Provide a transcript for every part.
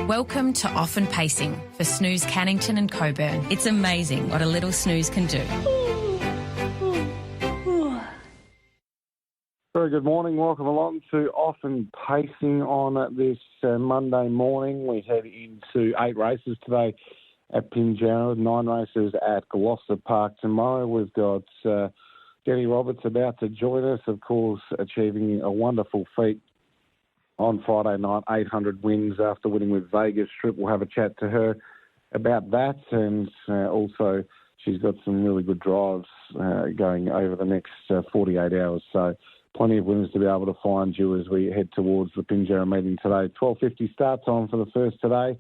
Welcome to Off and Pacing for Snooze Cannington and Coburn. It's amazing what a little snooze can do. Very good morning. Welcome along to Off and Pacing on this Monday morning. We head into 8 races today at Pinjarra, 9 races at Gloucester Park tomorrow. We've got Deni Roberts about to join us, of course, achieving a wonderful feat on Friday night, 800 wins after winning with Vegas Strip. We'll have a chat to her about that, and also she's got some really good drives going over the next 48 hours. So plenty of winners to be able to find you as we head towards the Pinjarra meeting today. 12:50 start time for the first today.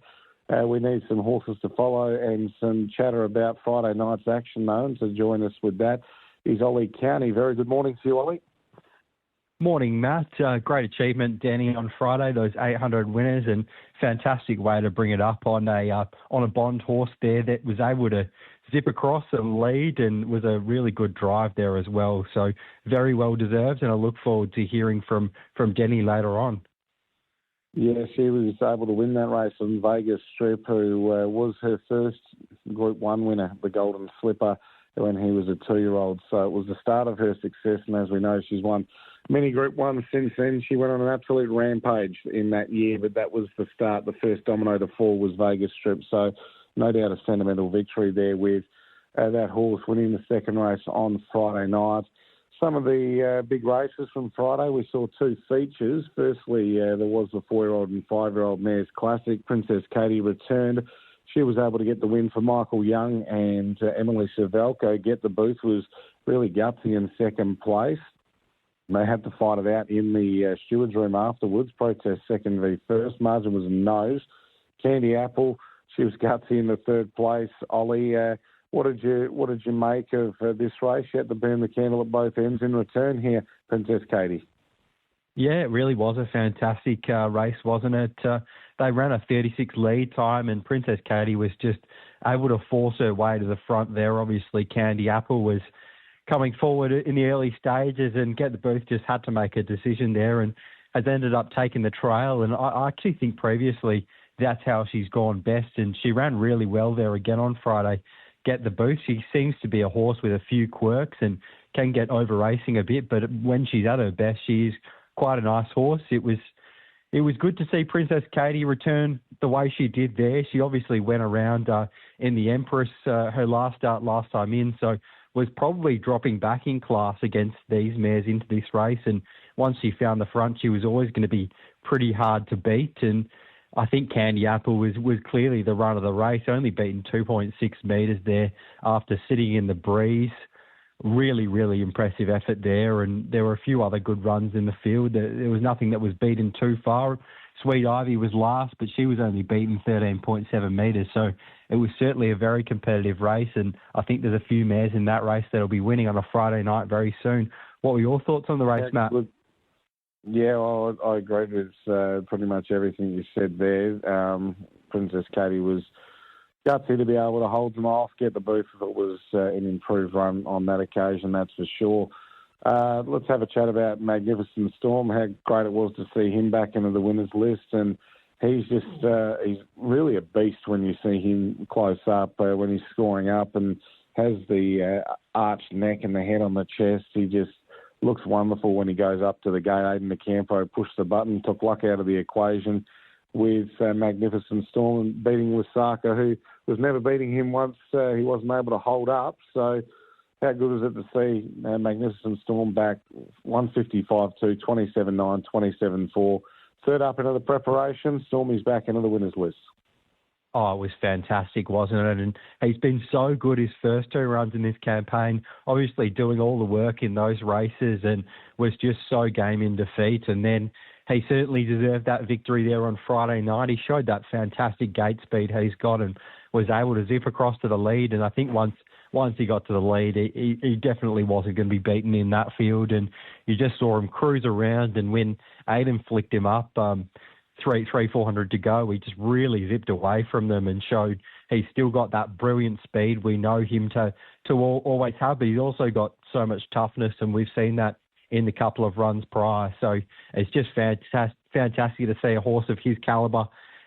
We need some horses to follow and some chatter about Friday night's action, though. And to join us with that is Ollie Cownie. Very good morning to you, Ollie. Morning, Matt. Great achievement, Deni, on Friday. Those 800 winners, and fantastic way to bring it up on a Bond horse there that was able to zip across and lead, and was a really good drive there as well. So very well deserved, and I look forward to hearing from Deni later on. Yeah, she was able to win that race on Vegas Strip, who was her first Group 1 winner, the Golden Slipper, when he was a 2-year-old. So it was the start of her success, and as we know, she's won many Group 1s since then. She went on an absolute rampage in that year, but that was the start. The first domino to fall was Vegas Strip, so no doubt a sentimental victory there with that horse winning the second race on Friday night. Some of the big races from Friday, we saw 2 features. Firstly, there was the 4-year-old and 5-year-old Mares Classic. Princess Katie returned. She was able to get the win for Michael Young, and Emily Cervelco. Get the Booth was really gutsy in second place. They had to fight it out in the stewards' room afterwards. Protest second v first. Margin was a nose. Candy Apple, she was gutsy in the third place. Ollie, what did you make of this race? You had to burn the candle at both ends in return here, Princess Katie. Yeah, it really was a fantastic race, wasn't it? They ran a 36 lead time, and Princess Katie was just able to force her way to the front there. Obviously, Candy Apple was coming forward in the early stages, and Get the Booth just had to make a decision there and has ended up taking the trail. And I actually think previously that's how she's gone best, and she ran really well there again on Friday. Get the Booth, she seems to be a horse with a few quirks and can get over racing a bit, but when she's at her best, she is quite a nice horse. It was good to see Princess Katie return the way she did there. She obviously went around in the Empress, her last start last time in, so was probably dropping back in class against these mares into this race. And once she found the front, she was always going to be pretty hard to beat. And I think Candy Apple was clearly the run of the race, only beaten 2.6 metres there after sitting in the breeze. Really, really impressive effort there, and there were a few other good runs in the field. There was nothing that was beaten too far. Sweet Ivy was last, but she was only beaten 13.7 metres, so it was certainly a very competitive race, and I think there's a few mares in that race that'll be winning on a Friday night very soon. What were your thoughts on the race, Matt? Yeah, well, I agreed with pretty much everything you said there. Princess Katie was gutsy to be able to hold them off. Get the Booth if it was an improved run on that occasion, that's for sure. Let's have a chat about Magnificent Storm, how great it was to see him back into the winners list. And he's just he's really a beast when you see him close up, when he's scoring up and has the arched neck and the head on the chest. He just looks wonderful when he goes up to the gate. Aiden DeCampo pushed the button, took luck out of the equation with Magnificent Storm and beating Lusaka, who was never beating him once he wasn't able to hold up. So how good was it to see Magnificent Storm back 155-2, 27-9, 27-4. Third up into the preparation, Stormy's back into the winners list. Oh, it was fantastic, wasn't it? And he's been so good his first 2 runs in this campaign, obviously doing all the work in those races, and was just so game in defeat. And then he certainly deserved that victory there on Friday night. He showed that fantastic gate speed he's got and was able to zip across to the lead. And I think once he got to the lead, he definitely wasn't going to be beaten in that field. And you just saw him cruise around, and when Aiden flicked him up, 400 to go, he just really zipped away from them and showed he's still got that brilliant speed we know him to always have, but he's also got so much toughness, and we've seen that in the couple of runs prior. So it's just fantastic to see a horse of his calibre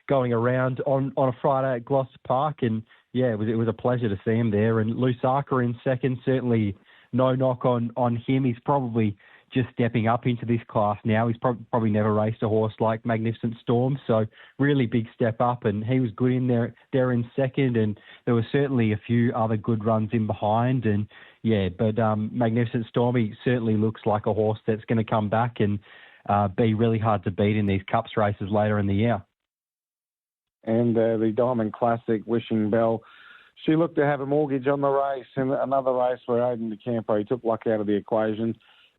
going around on a Friday at Gloucester Park. And, yeah, it was a pleasure to see him there. And Lusaka in second, certainly no knock on him. He's probably just stepping up into this class now. He's probably never raced a horse like Magnificent Storm, so really big step up, and he was good in there in second, and there were certainly a few other good runs in behind, and yeah, but Magnificent Storm, he certainly looks like a horse that's going to come back and be really hard to beat in these Cups races later in the year. And the Diamond Classic, Wishing Bell, she looked to have a mortgage on the race, and another race where Aiden de Campo, he took luck out of the equation,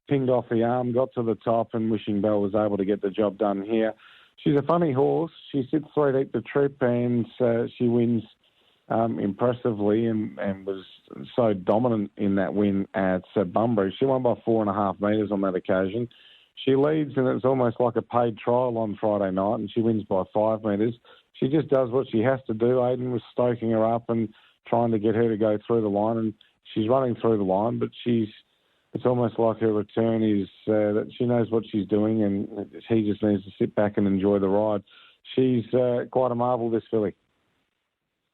pinged off the arm, got to the top, and Wishing Bell was able to get the job done here. She's a funny horse. She sits 3 deep the trip, and she wins impressively and was so dominant in that win at Bunbury. She won by 4.5 metres on that occasion. She leads, and it's almost like a paid trial on Friday night, and she wins by 5 metres. She just does what she has to do. Aiden was stoking her up and trying to get her to go through the line, and she's running through the line, but it's almost like her return is that she knows what she's doing, and he just needs to sit back and enjoy the ride. She's quite a marvel, this filly.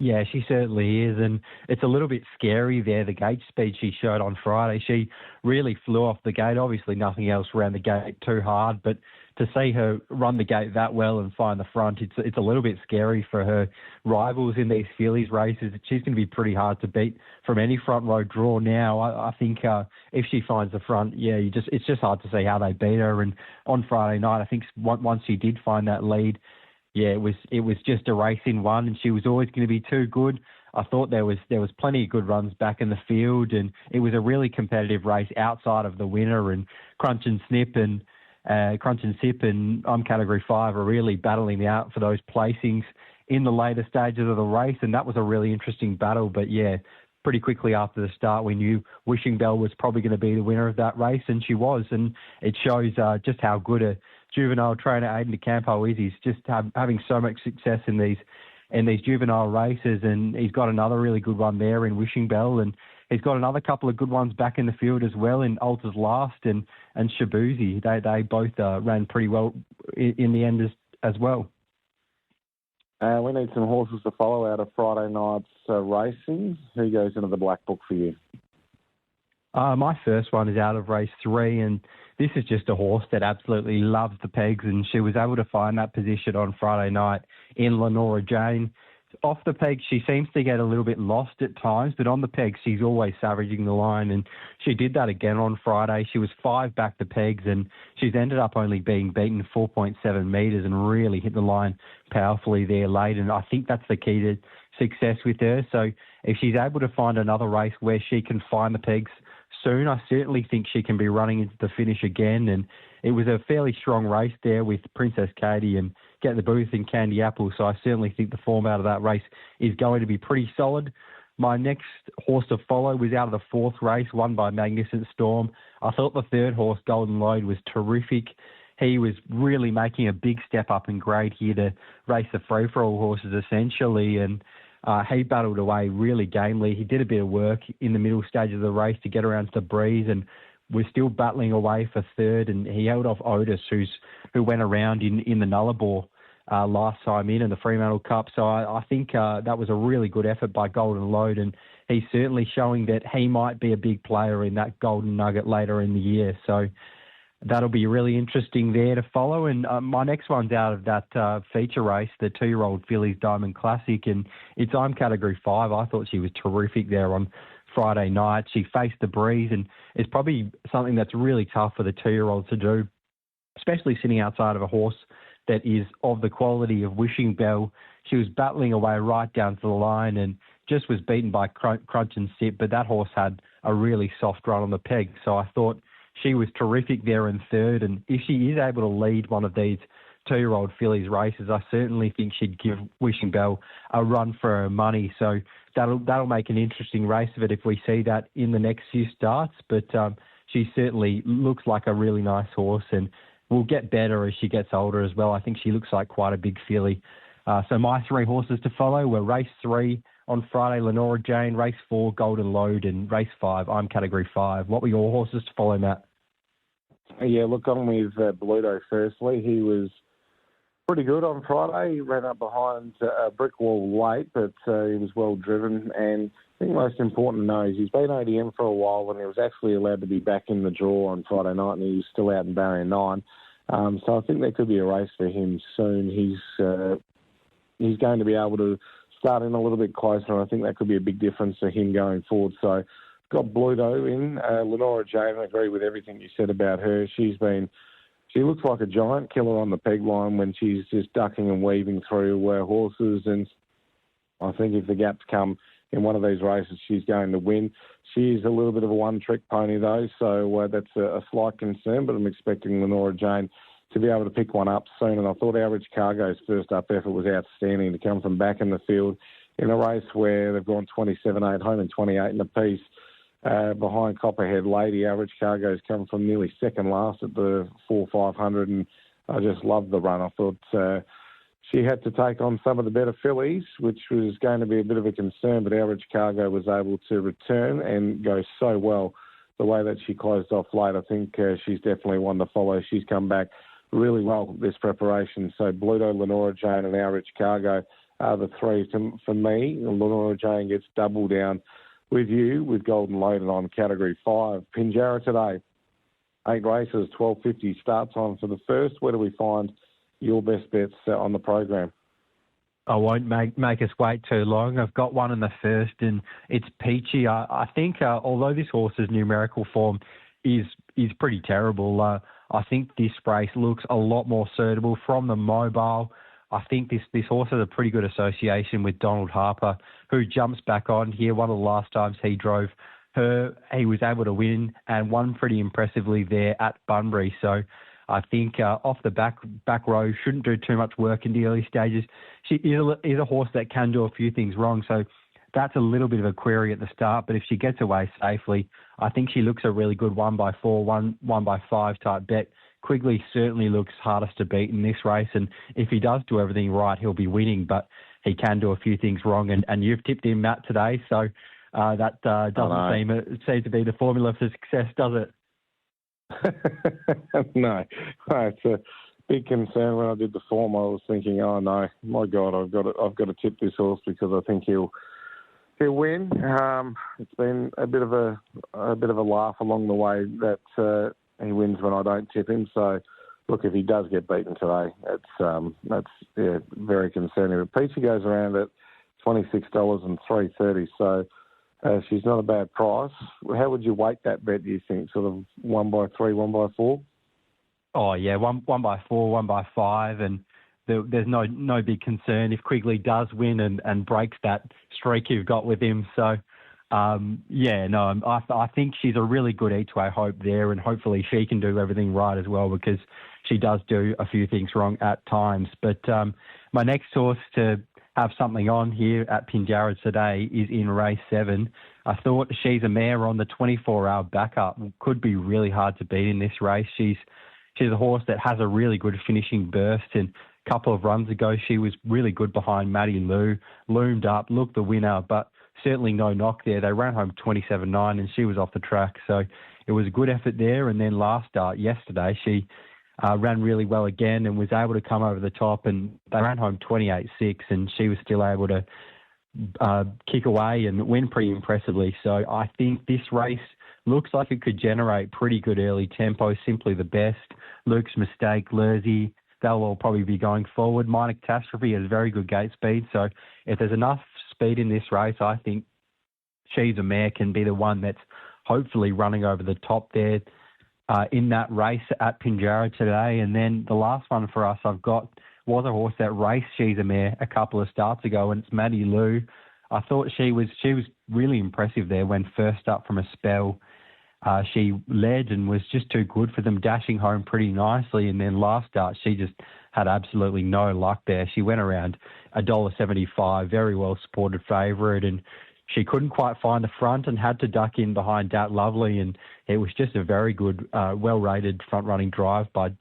Yeah, she certainly is, and it's a little bit scary there, the gate speed she showed on Friday. She really flew off the gate. Obviously, nothing else ran the gate too hard, but to see her run the gate that well and find the front, it's a little bit scary for her rivals in these fillies races. She's going to be pretty hard to beat from any front row draw now. I think if she finds the front, yeah, it's just hard to see how they beat her. And on Friday night, I think once she did find that lead, yeah, it was just a race in one, and she was always going to be too good. I thought there was plenty of good runs back in the field, and it was a really competitive race outside of the winner. And Crunch and Sip and I'm Category 5 are really battling out for those placings in the later stages of the race, and that was a really interesting battle. But yeah, pretty quickly after the start, we knew Wishing Bell was probably going to be the winner of that race, and she was. And it shows just how good a juvenile trainer Aiden de Campo is. He's just having so much success in these juvenile races, and he's got another really good one there in Wishing Bell, and he's got another couple of good ones back in the field as well in Alters Last and Shabuzi. They both ran pretty well in the end as well. We need some horses to follow out of Friday night's racing. Who goes into the black book for you? My first one is out of race 3, and this is just a horse that absolutely loves the pegs, and she was able to find that position on Friday night in Lenora Jane. Off the peg, she seems to get a little bit lost at times, but on the peg, she's always savaging the line, and she did that again on Friday. She was 5 back to pegs, and she's ended up only being beaten 4.7 metres and really hit the line powerfully there late, and I think that's the key to success with her. So if she's able to find another race where she can find the pegs soon, I certainly think she can be running into the finish again. And it was a fairly strong race there with Princess Katie and Get the Booth and Candy Apple, so I certainly think the form out of that race is going to be pretty solid. My next horse to follow was out of the 4th race, won by Magnificent Storm. I thought the 3rd horse, Golden Load, was terrific. He was really making a big step up in grade here to race the free-for-all horses essentially, and he battled away really gamely. He did a bit of work in the middle stage of the race to get around to the breeze, and was still battling away for 3rd, and he held off Otis, who went around in the Nullarbor last time in the Fremantle Cup. So I think that was a really good effort by Golden Load, and he's certainly showing that he might be a big player in that Golden Nugget later in the year. So that'll be really interesting there to follow. And my next one's out of that feature race, the 2-year-old fillies Diamond Classic, and it's I'm Category 5. I thought she was terrific there on Friday night. She faced the breeze, and it's probably something that's really tough for the 2-year-old to do, especially sitting outside of a horse that is of the quality of Wishing Bell. She was battling away right down to the line and just was beaten by Crunch and Sip, but that horse had a really soft run on the peg. So I thought she was terrific there in 3rd, and if she is able to lead one of these 2-year-old fillies races, I certainly think she'd give Wishing Bell a run for her money. So that'll make an interesting race of it if we see that in the next few starts. But she certainly looks like a really nice horse, and will get better as she gets older as well. I think she looks like quite a big filly. So my 3 horses to follow were race 3 on Friday, Lenora Jane, race 4, Golden Load, and race 5, I'm Category 5. What were your horses to follow, Matt? Yeah, look, on with Bluto firstly. He was pretty good on Friday. He ran up behind a brick wall late, but he was well driven. And I think most important to know is he's been ODM for a while, and he was actually allowed to be back in the draw on Friday night, and he was still out in barrier 9. So I think there could be a race for him soon. He's going to be able to start in a little bit closer, and I think that could be a big difference for him going forward. So got Bluto in. Lenora Jane, I agree with everything you said about her. She looks like a giant killer on the peg line when she's just ducking and weaving through horses, and I think if the gaps come in one of these races, she's going to win. She's a little bit of a one-trick pony, though, so that's a slight concern, but I'm expecting Lenora Jane to be able to pick one up soon. And I thought Average Cargo's first up effort was outstanding to come from back in the field in a race where they've gone 27-8 home and 28 in a piece. Behind Copperhead Lady, Average Cargo's come from nearly second last at the 4-500, and I just loved the run. I thought she had to take on some of the better fillies, which was going to be a bit of a concern, but Average Cargo was able to return and go so well the way that she closed off late. I think she's definitely one to follow. She's come back really well this preparation. So Bluto, Lenora Jane and Average Cargo are the three for me. Lenora Jane gets double down with you with Golden Loaded on Category 5. Pinjarra today, 8 races, 12:50 start time for the first. Where do we find your best bets on the program? I won't make us wait too long. I've got one in the first, and it's Peachy. I think although this horse's numerical form is pretty terrible, I think this race looks a lot more suitable from the mobile. I think this horse has a pretty good association with Donald Harper, who jumps back on here. One of the last times he drove her, he was able to win and won pretty impressively there at Bunbury. So I think off the back row, shouldn't do too much work in the early stages. She is a horse that can do a few things wrong, so that's a little bit of a query at the start. But if she gets away safely, I think she looks a really good 1x4, 1x5 type bet. Quigley certainly looks hardest to beat in this race, and if he does do everything right, he'll be winning, but he can do a few things wrong, and you've tipped him, Matt, today, so that doesn't seem to be the formula for success, does it? No, it's a big concern. When I did the form, I was thinking, oh no, my God, I've got to tip this horse because I think he'll win. It's been a bit of a laugh along the way that he wins when I don't tip him. So, look, if he does get beaten today, that's very concerning. But Peachy goes around at $26 and $3.30. So. She's not a bad price. How would you weight that bet, do you think? Sort of 1x3, 1x4? Oh, yeah, 1x4, 1x5, and there's no big concern if Quigley does win and breaks that streak you've got with him. So, I think she's a really good each-way hope there, and hopefully she can do everything right as well because she does do a few things wrong at times. But my next horse to have something on here at Pinjarra today is in race 7. I thought She's a Mare on the 24-hour backup could be really hard to beat in this race. She's a horse that has a really good finishing burst, and a couple of runs ago she was really good behind Maddie Lou, loomed up, looked the winner, but certainly no knock there. They ran home 27-9 and she was off the track, so it was a good effort there. And then last start yesterday, she ran really well again and was able to come over the top, and they ran home 28-6 and she was still able to kick away and win pretty impressively. So I think this race looks like it could generate pretty good early tempo, Simply the Best, Luke's Mistake, Lurzy, they'll all probably be going forward. Minor Catastrophe has very good gate speed, so if there's enough speed in this race, I think She's a Mare can be the one that's hopefully running over the top there in that race at Pinjarra today. And then the last one for us I've got was a horse that raced She's a Mare a couple of starts ago, and it's Maddie Lou. I thought she was really impressive there when first up from a spell. She led and was just too good for them, dashing home pretty nicely. And then last start, she just had absolutely no luck there. She went around $1.75, very well supported favourite, and she couldn't quite find the front and had to duck in behind Dat Lovely, and it was just a very good, well-rated front-running drive by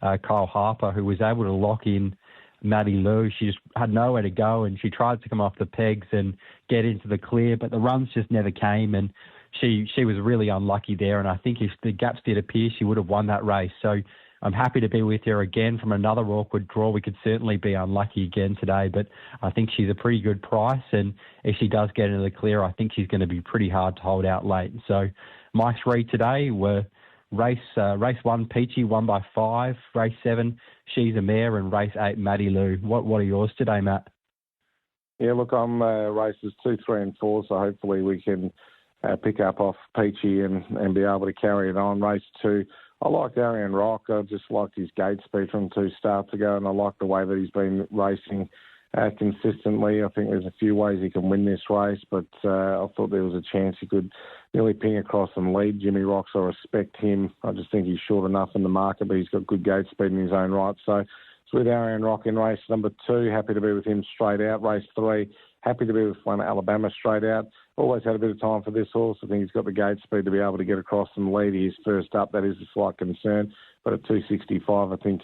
Kyle Harper, who was able to lock in Maddie Lou. She just had nowhere to go, and she tried to come off the pegs and get into the clear, but the runs just never came, and she was really unlucky there. And I think if the gaps did appear, she would have won that race. So I'm happy to be with her again from another awkward draw. We could certainly be unlucky again today, but I think she's a pretty good price. And if she does get into the clear, I think she's going to be pretty hard to hold out late. So my three today were race 1, Peachy, won by 5. Race 7, She's a Mare, and race 8, Maddie Lou. What are yours today, Matt? Yeah, look, I'm races 2, 3 and 4, so hopefully we can pick up off Peachy and be able to carry it on. Race 2, I like Arian Rock. I just liked his gate speed from 2 starts ago, and I like the way that he's been racing consistently. I think there's a few ways he can win this race, but I thought there was a chance he could nearly ping across and lead. Jimmy Rocks, I respect him. I just think he's short enough in the market, but he's got good gate speed in his own right. So it's with Arian Rock in race number 2. Happy to be with him straight out. Race 3, happy to be with one Alabama straight out. Always had a bit of time for this horse. I think he's got the gate speed to be able to get across and lead. He's first up. That is a slight concern. But at 265, I think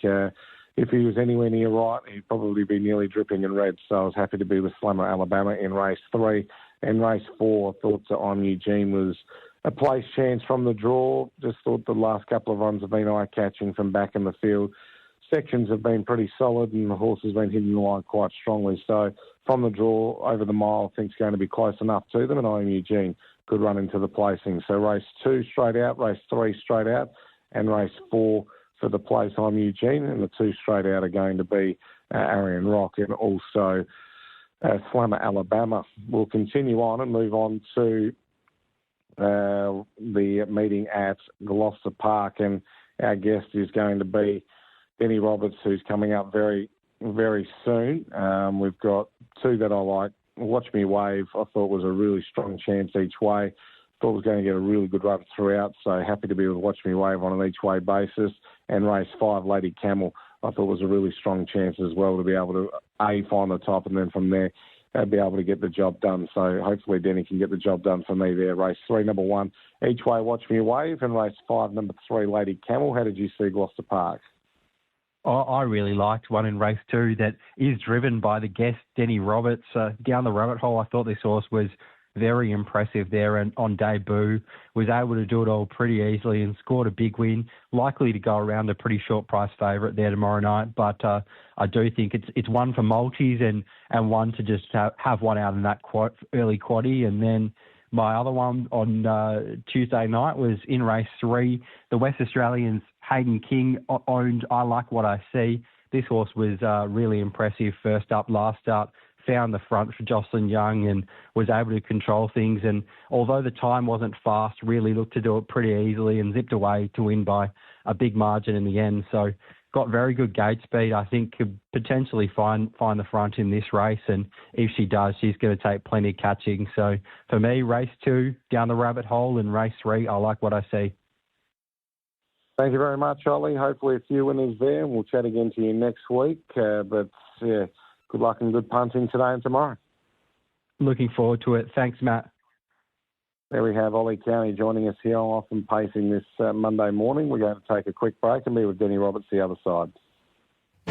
if he was anywhere near right, he'd probably be nearly dripping in red. So I was happy to be with Slammer Alabama in race 3. And race 4, I thought I'm Eugene was a place chance from the draw. Just thought the last couple of runs have been eye-catching from back in the field. Sections have been pretty solid and the horse has been hitting the line quite strongly. So from the draw over the mile, I think it's going to be close enough to them, and I'm Eugene could run into the placing. So race 2 straight out, race 3 straight out, and race 4 for the place I'm Eugene, and the 2 straight out are going to be Arian Rock and also Slammer Alabama. We'll continue on and move on to the meeting at Gloucester Park, and our guest is going to be Deni Roberts, who's coming up very, very soon. We've got 2 that I like. Watch Me Wave, I thought was a really strong chance each way. Thought was going to get a really good run throughout, so happy to be with Watch Me Wave on an each-way basis. And race 5, Lady Camel, I thought was a really strong chance as well to be able to, find the top, and then from there be able to get the job done. So hopefully Denny can get the job done for me there. Race 3, number 1, each way, Watch Me Wave, and race 5, number 3, Lady Camel. How did you see Gloucester Park? I really liked one in race 2 that is driven by the guest, Deni Roberts. Down the rabbit hole, I thought this horse was very impressive there, and on debut was able to do it all pretty easily and scored a big win. Likely to go around a pretty short price favourite there tomorrow night, but I do think it's one for multis and one to just have one out in that early quaddie. And then my other one on Tuesday night was in race 3, the West Australians Hayden King owned I Like What I See. This horse was really impressive first up, last start, found the front for Jocelyn Young and was able to control things. And although the time wasn't fast, really looked to do it pretty easily and zipped away to win by a big margin in the end. So got very good gate speed. I think could potentially find the front in this race. And if she does, she's going to take plenty of catching. So for me, race 2, down the rabbit hole, and race 3, I Like What I See. Thank you very much, Ollie. Hopefully a few winners there, and we'll chat again to you next week. But yeah, good luck and good punting today and tomorrow. Looking forward to it. Thanks, Matt. There we have Ollie Cownie joining us here on Often Pacing this Monday morning. We're going to take a quick break and be with Deni Roberts the other side.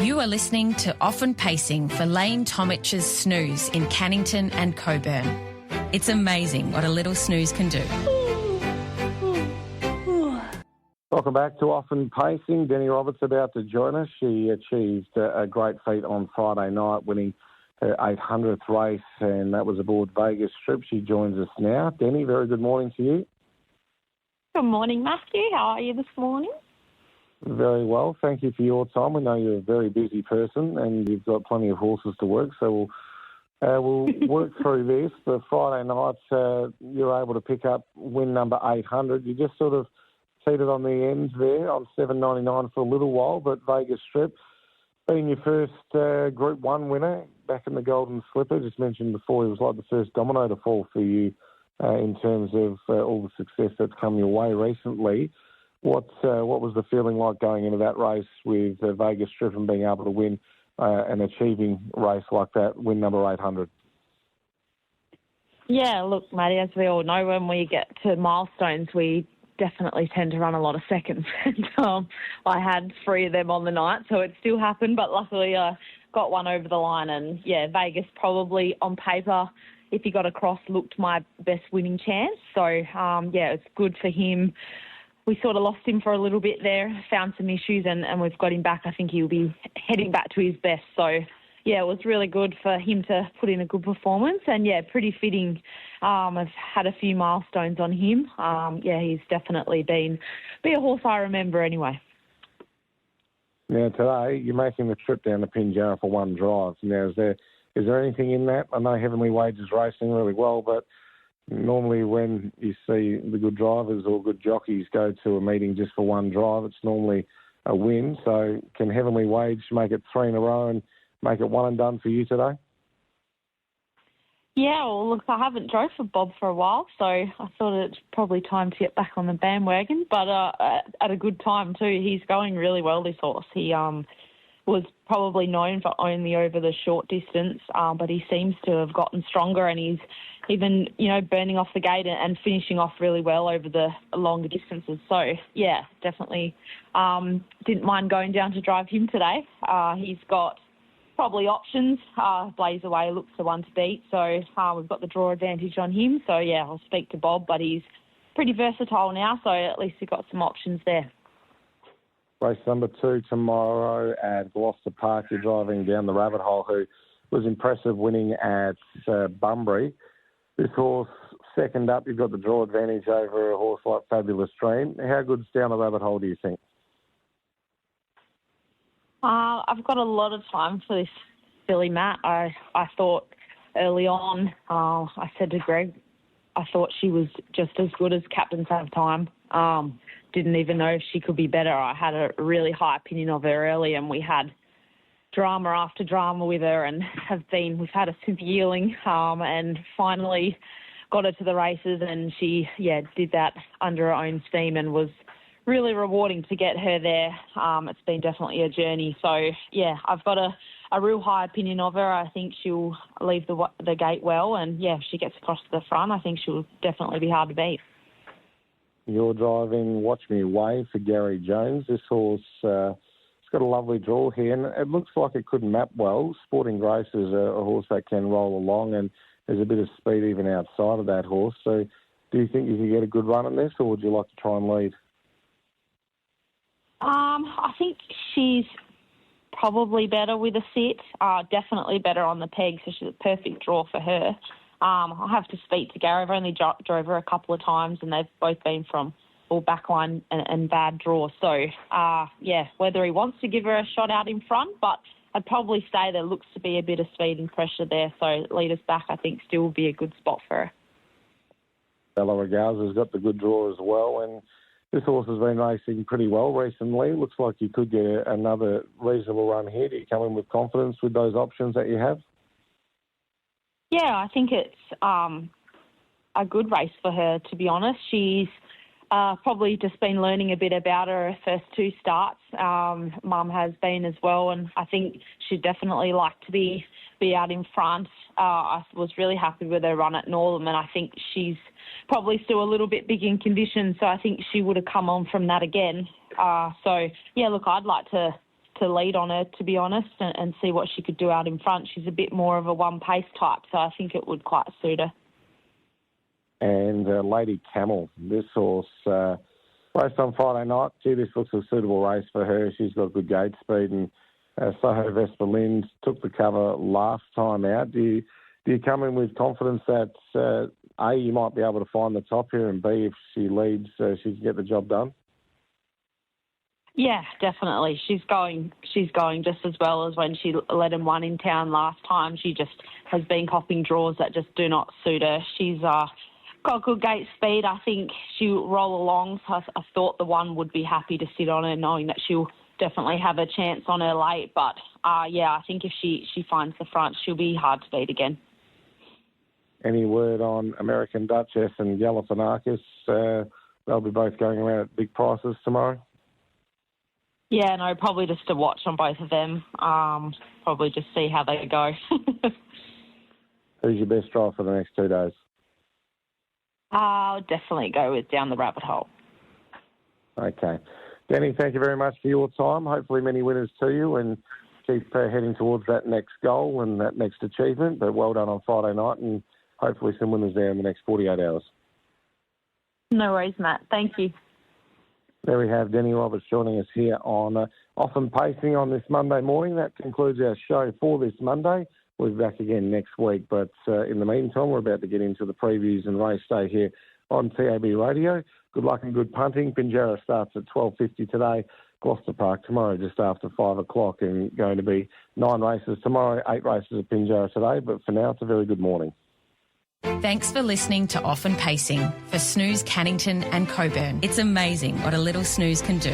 You are listening to Often Pacing for Lane Tomich's Snooze in Cannington and Coburn. It's amazing what a little snooze can do. Welcome back to Often Pacing. Deni Roberts about to join us. She achieved a great feat on Friday night, winning her 800th race, and that was aboard Vegas Strip. She joins us now. Deni, very good morning to you. Good morning, Matthew. How are you this morning? Very well. Thank you for your time. We know you're a very busy person and you've got plenty of horses to work, so we'll work through this. The Friday night, you're able to pick up win number 800. You just sort of seated on the ends there on $7.99 for a little while, but Vegas Strip being your first Group 1 winner back in the Golden Slipper. Just mentioned before, it was like the first domino to fall for you in terms of all the success that's come your way recently. What was the feeling like going into that race with Vegas Strip and being able to win an achieving race like that, win number 800? Yeah, look, Matty, as we all know, when we get to milestones, we definitely tend to run a lot of seconds. And I had 3 of them on the night, so it still happened, but luckily I got one over the line. And, yeah, Vegas probably on paper, if he got across, looked my best winning chance. So, yeah, it's good for him. we sort of lost him for a little bit there, found some issues, and we've got him back. I think he'll be heading back to his best. So, yeah, it was really good for him to put in a good performance. And, yeah, pretty fitting. I've had a few milestones on him. He's definitely been a horse I remember anyway. Now, today, you're making the trip down to Pinjarra for one drive. Now, is there anything in that? I know Heavenly Wage is racing really well, but normally when you see the good drivers or good jockeys go to a meeting just for one drive, it's normally a win. So can Heavenly Wage make it 3 in a row and make it one and done for you today? Yeah, well, look, I haven't drove for Bob for a while, so I thought it's probably time to get back on the bandwagon, but at a good time too. He's going really well, this horse. He was probably known for only over the short distance, but he seems to have gotten stronger, and he's even, burning off the gate and finishing off really well over the longer distances. So, yeah, definitely didn't mind going down to drive him today. He's got probably options. Blaze Away looks the one to beat, so we've got the draw advantage on him. So, yeah, I'll speak to Bob, but he's pretty versatile now, so at least we've got some options there. Race number 2 tomorrow at Gloucester Park. You're driving down the Rabbit Hole, who was impressive winning at Bunbury. This horse, second up, you've got the draw advantage over a horse like Fabulous Dream. How good's down the Rabbit Hole, do you think? I've got a lot of time for this filly, Matt. I thought early on, I said to Greg, I thought she was just as good as Captains Have Time. Didn't even know if she could be better. I had a really high opinion of her early, and we had drama after drama with her, and we've had a super yearling, and finally got her to the races, and she did that under her own steam and was really rewarding to get her there. It's been definitely a journey. So, yeah, I've got a real high opinion of her. I think she'll leave the gate well, and, yeah, if she gets across to the front, I think she'll definitely be hard to beat. You're driving Watch Me Away for Gary Jones. This horse, it's got a lovely draw here, and it looks like it could map well. Sporting Grace is a horse that can roll along, and there's a bit of speed even outside of that horse. So do you think you could get a good run in this, or would you like to try and lead? I think she's probably better with a sit, definitely better on the peg, so she's a perfect draw for her. I'll have to speak to Gary. I've only drove her a couple of times, and they've both been from all backline and bad draws. So, whether he wants to give her a shot out in front, but I'd probably say there looks to be a bit of speed and pressure there. So lead us back, I think, still will be a good spot for her. Bella Regazza's got the good draw as well, and this horse has been racing pretty well recently. Looks like you could get another reasonable run here. Do you come in with confidence with those options that you have? Yeah, I think it's a good race for her, to be honest. She's probably just been learning a bit about her first 2 starts. Mum has been as well, and I think she'd definitely like to be out in front. I was really happy with her run at Northam, and I think she's probably still a little bit big in condition, so I think she would have come on from that again. I'd like to lead on her, to be honest, and see what she could do out in front. She's a bit more of a one-pace type, so I think it would quite suit her. And Lady Camel, this horse, raced on Friday night. Gee, this looks a suitable race for her. She's got good gate speed, and Soho Vesper Lind took the cover last time out. Do you come in with confidence that, A, you might be able to find the top here, and B, if she leads, she can get the job done? Yeah, definitely. She's going just as well as when she led and won in town last time. She just has been copping draws that just do not suit her. She's got good gate speed. I think she'll roll along. So I thought the one would be happy to sit on her, knowing that she'll definitely have a chance on her late. But, I think if she finds the front, she'll be hard to beat again. Any word on American Duchess and Galifianakis? They'll be both going around at big prices tomorrow. Yeah, no, probably just to watch on both of them. Probably just see how they go. Who's your best drive for the next 2 days? I'll definitely go with Down the Rabbit Hole. Okay. Deni, thank you very much for your time. Hopefully many winners to you, and keep heading towards that next goal and that next achievement. But well done on Friday night, and hopefully some winners there in the next 48 hours. No worries, Matt. Thank you. There we have Deni Roberts joining us here on Often Pacing on this Monday morning. That concludes our show for this Monday. We'll be back again next week. But in the meantime, we're about to get into the previews and race day here on TAB Radio. Good luck and good punting. Pinjarra starts at 12:50 today. Gloucester Park tomorrow just after 5 o'clock, and going to be 9 races tomorrow, 8 races at Pinjarra today. But for now, it's a very good morning. Thanks for listening to Often Pacing for Snooze, Cannington and Coburn. It's amazing what a little snooze can do.